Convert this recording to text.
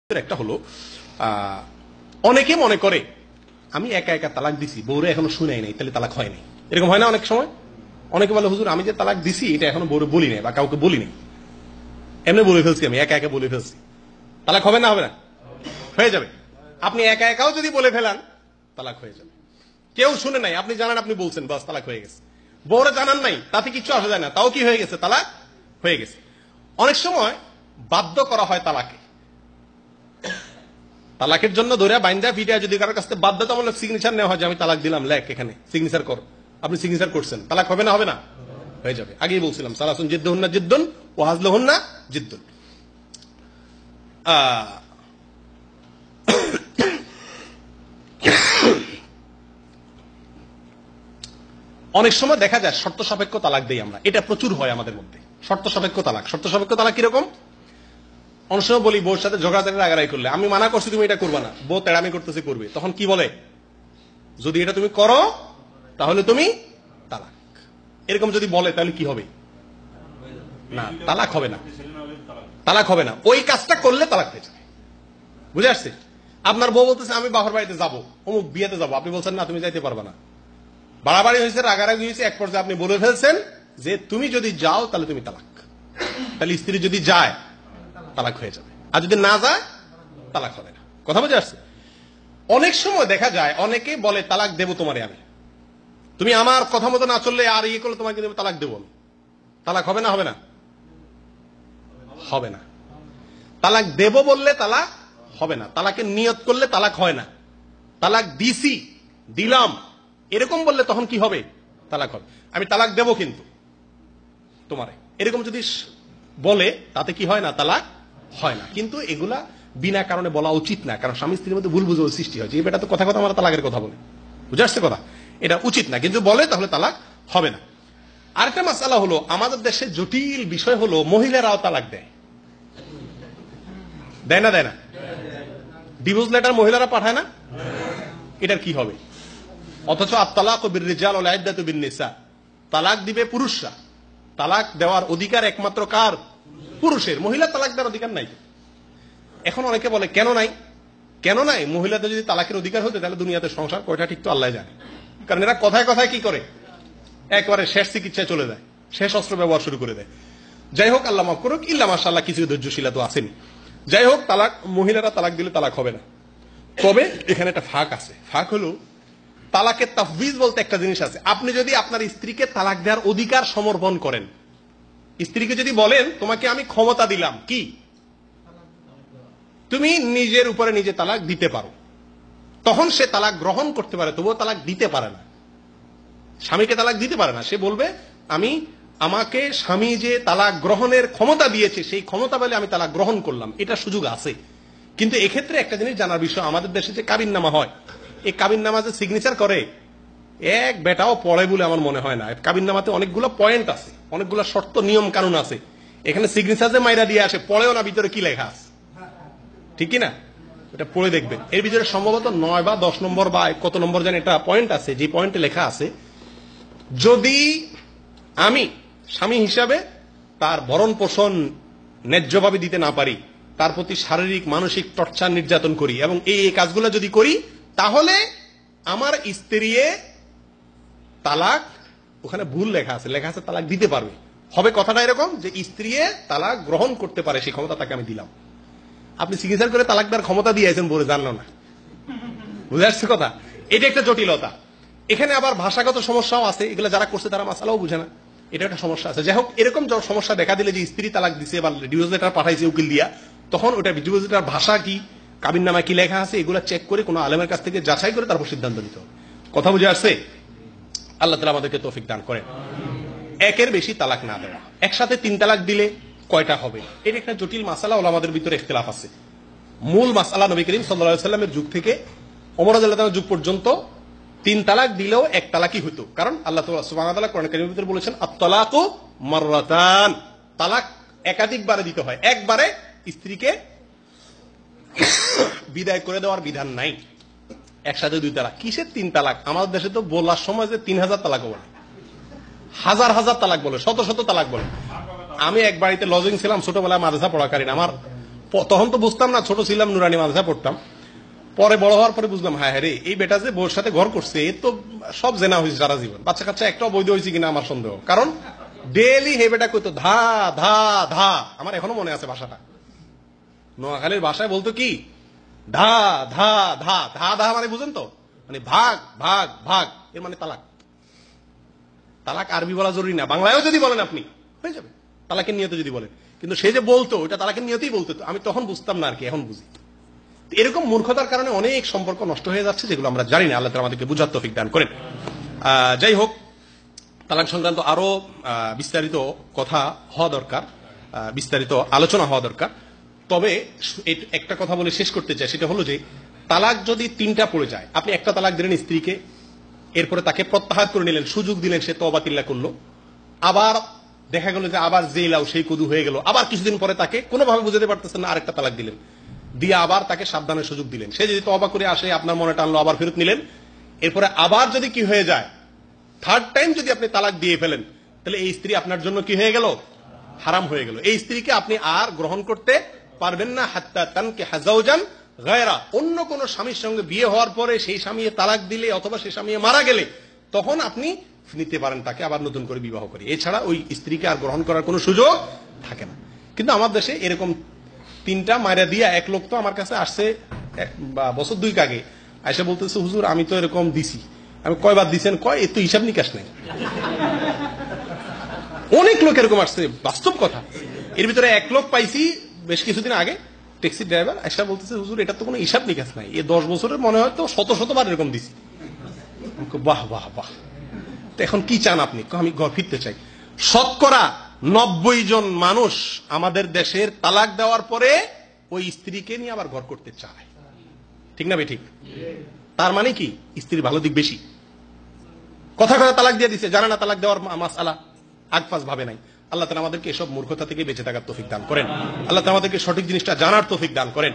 একটা হলো অনেকে মনে করে আমি একা একা তালাক দিছি, বউরে এখনো শুনাই নাই, তাহলে তালাক হয় নাই। এরকম হয় না অনেক সময়? অনেকে বলে হুজুর আমি যে তালাক দিছি এটা এখনো বউরে বলি নাই বা কাউকে বলি নাই, এমনি বলে ফেলছি, আমি একা একা বলে ফেলছি, তালাক হবে না? হবে না? হয়ে যাবে। আপনি একা একাও যদি বলে ফেলান তালাক হয়ে যাবে। কেউ শুনে নাই, আপনি জানান, আপনি বলছেন, বাস তালাক হয়ে গেছে। বউরে জানান নাই, তাতে কিছু আসা যায় না, তাও কি হয়ে গেছে? তালাক হয়ে গেছে। অনেক সময় বাধ্য করা হয় তালাকে, তালাকের জন্য ধরে বাইন্দা ভিডিও যদি কারোর কাছে বাধ্যতামূলক সিগনেচার নেওয়া হয় যে আমি তালাক দিলাম, লেখ এখানে সিগনেচার কর, আপনি সিগনেচার করছেন, তালাক হবে না? হবে না? হয়ে যাবে। আগেই বলছিলাম সালাসুন জিদ্দুহুন্না জিদ্দুন ওয়া হাজলুহুন্না জিদ্দুন। অনেক সময় দেখা যায় শর্ত সাপেক্ষ তালাক দেই আমরা, এটা প্রচুর হয় আমাদের মধ্যে। শর্ত সাপেক্ষ তালাক, শর্ত সাপেক্ষ তালাক কিরকম? অনেক সময় বলি বউর সাথে ঝগড়াঝাড়ি রাগারাগি করলে, আমি মানা করছি তুমি এটা করবা না, বউ তেড়ামি করতেছে করবে, তখন কি বলে? যদি এটা তুমি করো তাহলে তুমি তালাক। এরকম যদি বলে তাহলে কি হবে? না, তালাক হবে না, তালাক হবে না। ওই কাজটা করলে তালাক হয়ে যাবে। বুঝে আসছে? আপনার বউ বলতেছে আমি বাবার বাড়িতে যাবো, অমুক বিয়েতে যাবো, আপনি বলছেন না তুমি যাইতে পারবে না, বাড়াবাড়ি হয়েছে, রাগারাগি হয়েছে, এক পর্যায়ে আপনি বলে ফেলছেন যে তুমি যদি যাও তাহলে তুমি তালাক। তাহলে স্ত্রী যদি যায় তালাক হয়ে যাবে, আর যদি না যায় তালাক হবে না। কথা বুঝে আসছে? অনেক সময় দেখা যায় অনেকে বলে তালাক দেবো তোমারে আমি, তুমি আমার কথা মতো না চললে আর ইয়ে করলে তোমাকে তালাক দেবো। তালাক হবে না? হবে না? হবে না। তালাক দেব বললে তালাক হবে না, তালাকের নিয়ত করলে তালাক হয় না। তালাক দিছি, দিলাম, এরকম বললে তখন কি হবে? তালাক হবে। আমি তালাক দেব কিন্তু তোমারে, এরকম যদি বলে তাতে কি হয় না? তালাক হয় না। কিন্তু এগুলা বিনা কারণে বলা উচিত না, কারণ স্বামী স্ত্রীর মধ্যে ভুল বুঝাবুঝি সৃষ্টি হয় যে বেটা তো কথা কথা আমরা তালাকের কথা বলে, বুঝে আসছে কথা? এটা উচিত না, কিন্তু বলে তাহলে তালাক হবে না। আরেকটা মাসালা হলো, আমাদের দেশে জটিল বিষয় হলো মহিলারাও তালাক দেয়। দেয় না? দেয় না? ডিভোর্স লেটার মহিলারা পাঠায় না? এটার কি হবে? অথচ আত-তালাকু বির-রিজাল ওয়াল ইদ্দাতু বিন-নিসা, তালাক দিবে পুরুষরা। তালাক দেওয়ার অধিকার একমাত্র কার? পুরুষের। মহিলা তালাক দেওয়ার অধিকার নাই। এখন অনেকে বলে কেন নাই? কেন নাই? মহিলাদের যদি তালাকের অধিকার হতো তাহলে দুনিয়াতে সংসার কয়টা ঠিক তো আল্লাহ জানে। কারণ এরা কথায় কথায় কি করে, একবারে শেষ চিকিৎসায় চলে যায়, শেষ অস্ত্র ব্যবহার শুরু করে দেয়। যাই হোক, আল্লাহ মাফ করুক, ইল্লা মাশাআল্লাহ কিছু ধৈর্যশীলা তো আসেনি। যাই হোক, তালাক, মহিলারা তালাক দিলে তালাক হবে না। তবে এখানে একটা ফাঁক আছে। ফাঁক হলো তালাকের তাফবিজ বলতে একটা জিনিস আছে। আপনি যদি আপনার স্ত্রীকে তালাক দেওয়ার অধিকার সমর্পণ করেন, স্ত্রীকে যদি বলেন তোমাকে আমি ক্ষমতা দিলাম কি তুমি নিজের উপরে নিজে তালাক দিতে পারো, তখন সে তালাক গ্রহণ করতে পারে, তবুও তালাক দিতে পারে না। স্বামীকে তালাক দিতে পারে না। সে বলবে আমাকে স্বামী যে তালাক গ্রহণের ক্ষমতা দিয়েছে সেই ক্ষমতা বলে আমি তালাক গ্রহণ করলাম, এটা সুযোগ আছে। কিন্তু এক্ষেত্রে একটা জিনিস জানার বিষয়, আমাদের দেশে যে কাবিননামা হয়, এই কাবিননামা যে সিগনেচার করে এক বেটাও পড়ে বলে আমার মনে হয় না। কাবিননামাতে অনেকগুলো পয়েন্ট আছে, অনেকগুলো শর্ত নিয়ম কানুন আছে। এখানে সিগনেচার যে মাইরা দিয়ে আসে, পড়েও না ভিতরে কি লেখা আছে, ঠিক কিনা? এটা পড়ে দেখবেন। এর ভিতরে সম্ভবত 9 বা 10 নম্বর বা কত নম্বর জানি একটা পয়েন্ট আছে, যে পয়েন্টে লেখা আছে যদি আমি স্বামী হিসাবে তার ভরণ পোষণ ন্যায্যভাবে দিতে না পারি, তার প্রতি শারীরিক মানসিক টর্চার নির্যাতন করি এবং এই কাজগুলো যদি করি, তাহলে আমার স্ত্রী তালাক, ওখানে ভুল লেখা আছে, লেখা আছে তালাক দিতে পারবে। হবে কথাটা এরকম যে স্ত্রী তালাক গ্রহণ করতে পারে, সেই ক্ষমতা তাকে আমি দিলাম। আপনি সিগনেচার করে তালাক দেওয়ার ক্ষমতা দিয়েছেন বলে জানলো না। বুঝে আসছে কথা? এটা একটা জটিলতা। এখানে আবার ভাষাগত সমস্যাও আছে, এগুলো যারা করছে তারা মাসালাও বুঝে না, এটা একটা সমস্যা আছে। যাই হোক, এরকম সমস্যা দেখা দিলে যে স্ত্রী তালাক দিছে বা ডিভোর্স লেটার পাঠাইছে উকিল দিয়া, তখন ওটা ডিভোর্স লেটার ভাষা কি, কাবিননামায় কি লেখা আছে, এগুলো চেক করে কোনো আলেমের কাছ থেকে যাচাই করে তারপর সিদ্ধান্ত নিতে হবে। কথা বুঝে আসছে? আল্লাহ তাআলা আমাদেরকে তৌফিক দান করেন। একের বেশি তালাক না দেওয়া, একসাথে 3 তালাক দিলে কয়টা হবে, এটা একটা জটিল মাসালা, ওলামাদের ভিতরে ইখতিলাফ আছে। মূল মাসালা নবী করিম সাল্লাল্লাহু আলাইহি ওয়াসাল্লামের যুগ থেকে ওমর রাদিয়াল্লাহু তাআলার যুগ পর্যন্ত 3 তালাক দিলেও 1 তালাকই হতো। কারণ আল্লাহ সুবহানাহু ওয়া তাআলা কোরআন কারীমের ভিতরে বলেছেন আত-তালাকু মাররাতান, তালাক একাধিকবারে দিতে হয়, একবারে স্ত্রীকে বিদায় করে দেওয়ার বিধান নাই। একসাথে 2 তালাক। কিসের 3 তালাক? আমাদের দেশে তো বলার সময় যে 3000 তালাক বলে, হাজার হাজার তালাক বলে, শত শত তালাক বলে। আমি এক বাড়িতে লজিং ছিলাম ছোটবেলায়, মাদ্রাসা পড়াকালীন। আমার তখন তো বুঝতাম না, ছোট ছিলাম, নুরানি মাদ্রাসা পড়তাম। পরে বড় হওয়ার পরে বুঝলাম, হ্যাঁ রে, এই বেটা যে বউর সাথে ঘর করছে, এ তো সব জেনা হয়েছে সারা জীবন, বাচ্চা কাচ্চা একটাও বৈধ হয়েছে কিনা আমার সন্দেহ। কারণ ডেইলি হে বেটা কইতো ধা ধা ধা, আমার এখনো মনে আছে ভাষাটা। নোয়াখালীর ভাষায় বলতো কি, ধা ধা ধা ধা ধা, মানে বুঝেন তো, মানে ভাগ ভাগ ভাগ, এর মানে তালাক। তালাক আরবি বলা জরুরি না, বাংলায়ও যদি বলেন আপনি হয়ে যাবে, তালাকের নিয়তে যদি বলেন। কিন্তু সে যে বলতো ওটা তালাকের নিয়তেই বলতো, আমি তখন বুঝতাম না আর কি, এখন বুঝি। এরকম মূর্খতার কারণে অনেক সম্পর্ক নষ্ট হয়ে যাচ্ছে, যেগুলো আমরা জানি না। আল্লাহ তাআলা আমাদেরকে বুঝার তৌফিক দান করেন। যাই হোক, তালাক সংক্রান্ত আরো বিস্তারিত কথা হওয়া দরকার, বিস্তারিত আলোচনা হওয়া দরকার। তবে একটা কথা বলে শেষ করতে চাই, সেটা হলো যে তালাক যদি 3টা পড়ে যায়, আপনি একটা তালাক দিলেন স্ত্রীকে, এরপরে তাকে প্রত্যাহার করে নিলেন, সুযোগ দিলেন, সে তওবা তিল্লা করলো, আবার দেখা গেল যে আবার জেলাও সেই কদু হয়ে গেল, আবার কিছুদিন পরে তাকে কোনোভাবে বুঝাতে পারতেছেন না, আরেকটা তালাক দিলেন, দিয়ে আবার তাকে সাবধানের সুযোগ দিলেন। সে যদি তওবা করে আসে, আপনার মনে টানলো, আবার ফেরত নিলেন। এরপরে আবার যদি কি হয়ে যায়, 3rd টাইম যদি আপনি তালাক দিয়ে ফেলেন, তাহলে এই স্ত্রী আপনার জন্য কি হয়ে গেল, হারাম হয়ে গেল। এই স্ত্রীকে আপনি আর গ্রহণ করতে পারবেন না, হাত্তা তানকিহা যাওজান গায়রা। অন্য কোন স্বামীর সঙ্গে বিয়ে হওয়ার পরে সেই স্বামী তালাক দিলে অথবা সেই স্বামী মারা গেলে তখন আপনি নিতে পারেন তাকে আবার নতুন করে বিবাহ করে, এছাড়া ওই স্ত্রীকে আর গ্রহণ করার কোনো সুযোগ থাকে না। কিন্তু আমার দেশে এরকম 3টা মায়েরা দিয়া, এক লোক তো আমার কাছে আসছে বছর 2 আগে, আয়সা বলতেছে, হুজুর আমি তো এরকম দিছি। আমি কয়বার দিছেন, কয় এ তো হিসাব নিকাশ নেই। অনেক লোক এরকম আসছে, বাস্তব কথা। এর ভিতরে এক লোক পাইছি বেশ কিছুদিন আগে, ট্যাক্সি ড্রাইভার, আয়সা বলতেছে, হুজুর এটা তো কোনো হিসাব নিকাশ নাই, এ 10 বছরের মনে হয় তো শতবার এরকম দিছি। বাহ বাহ বাহ, তো এখন কি চান আপনি? আমি ঘর ফিরতে চাই। শতকরা 90 জন মানুষ আমাদের দেশের তালাক দেওয়ার পরে ওই স্ত্রীকে নিয়ে আবার ঘর করতে চায়, ঠিক না বেঠিক? তার মানে কি স্ত্রীর ভালো দিক বেশি? কথা কথা তালাক দিয়ে দিছে, জানে না তালাক দেওয়ার মাসআলা, আগফাস ভাবে নাই। আল্লাহ তাআলা আমাদেরকে এসব মূর্খতা থেকে বেঁচে থাকার তৌফিক দান করেন। আল্লাহ তাআলা আমাদেরকে সঠিক জিনিসটা জানার তৌফিক দান করেন।